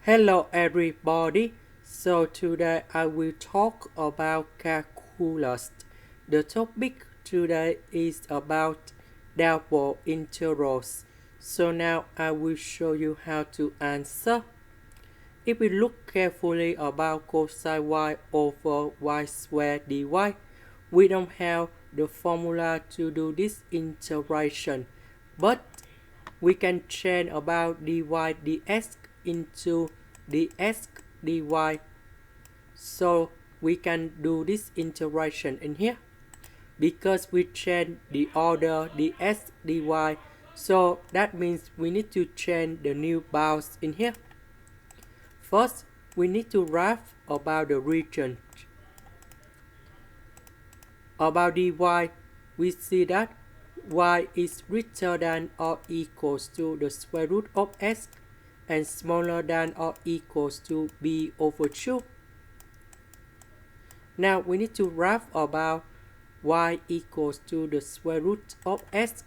Hello everybody. So today I will talk about calculus. The topic today is about double integrals. So now I will show you how to answer. If we look carefully about cosine y over y squared dy, we don't have the formula to do this integration, but we can change about dy dx into dx dy. So we can do this integration in here because we change the order dx dy. So that means we need to change the new bounds in here. First, we need to write about the region. About dy, we see that y is greater than or equals to the square root of s and smaller than or equals to b over 2. Now we need to write about y equals to the square root of s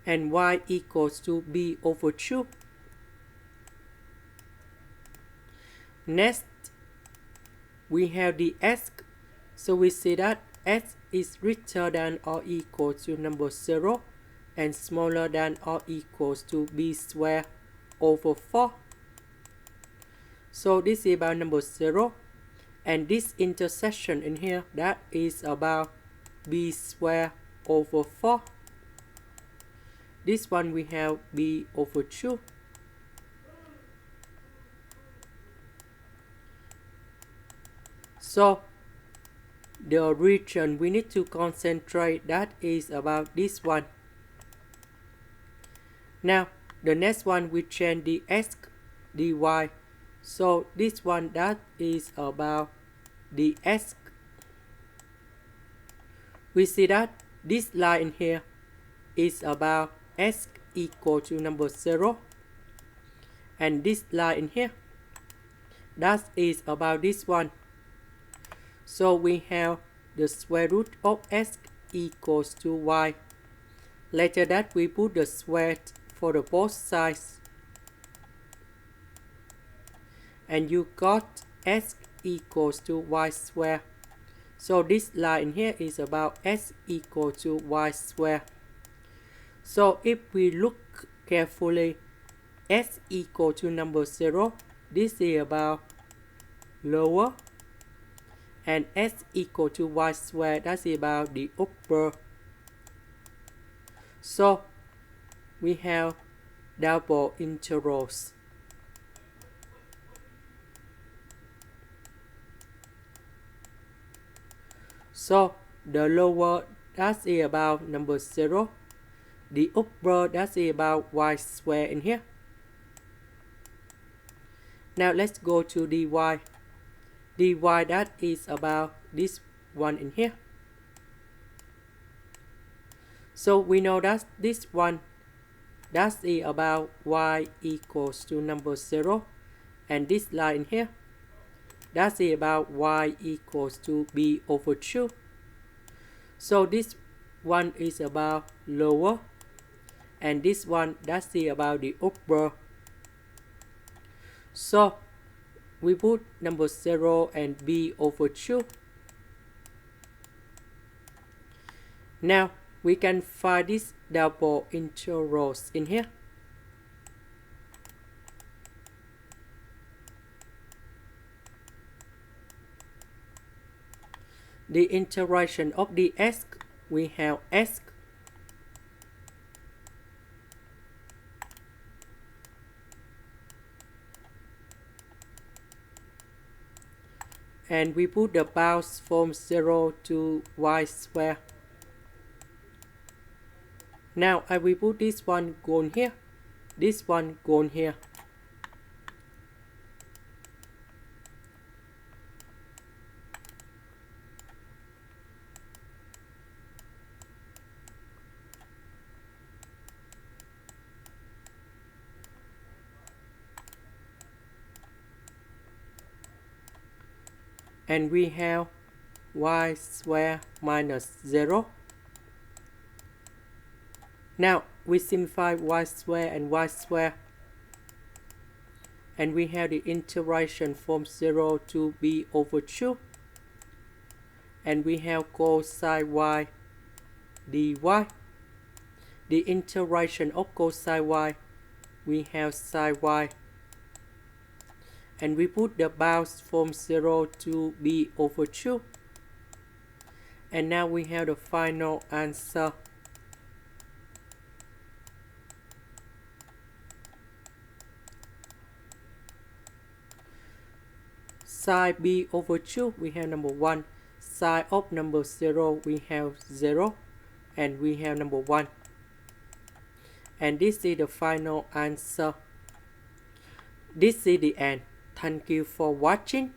and y equals to b over 2. Next, we have the s, so we see that s is greater than or equal to number 0 and smaller than or equals to b squared over 4. So this is about number 0, and this intersection in here, that is about b squared over 4. This one we have b over 2. So the region we need to concentrate, that is about this one. Now the next one we change the x dy. So this one, that is about the x. We see that this line in here is about x equal to number 0, and this line in here, that is about this one. So we have the square root of s equals to y. Later that we put the square for the both sides, and you got s equals to y squared. So this line in here is about s equal to y squared. So if we look carefully, s equal to number 0, this is about lower, and s equal to y squared, that's about the upper. So we have double integrals. So the lower, that is about number 0. The upper, that is about y squared in here. Now let's go to dy. Dy, that is about this one in here. So we know that this one, that is about y equals to number 0, and this line in here, that is about y equals to b over 2. So this one is about lower, and this one, that is about the upper. So we put number 0 and b over 2. Now we can find these double integrals in here. The integration of the s, we have s and we put the bounds from 0 to y squared. Now I will put this one gone here, this one gone here. And we have y squared minus 0. Now we simplify y square and y square, and we have the integration from 0 to b over 2, and we have cosine y dy. The integration of cosine y, we have sine y, and we put the bounds from 0 to b over 2, and now we have the final answer. Sine b over 2, we have number 1. Sine of number 0, we have 0, and we have number 1. And this is the final answer. This is the end. Thank you for watching.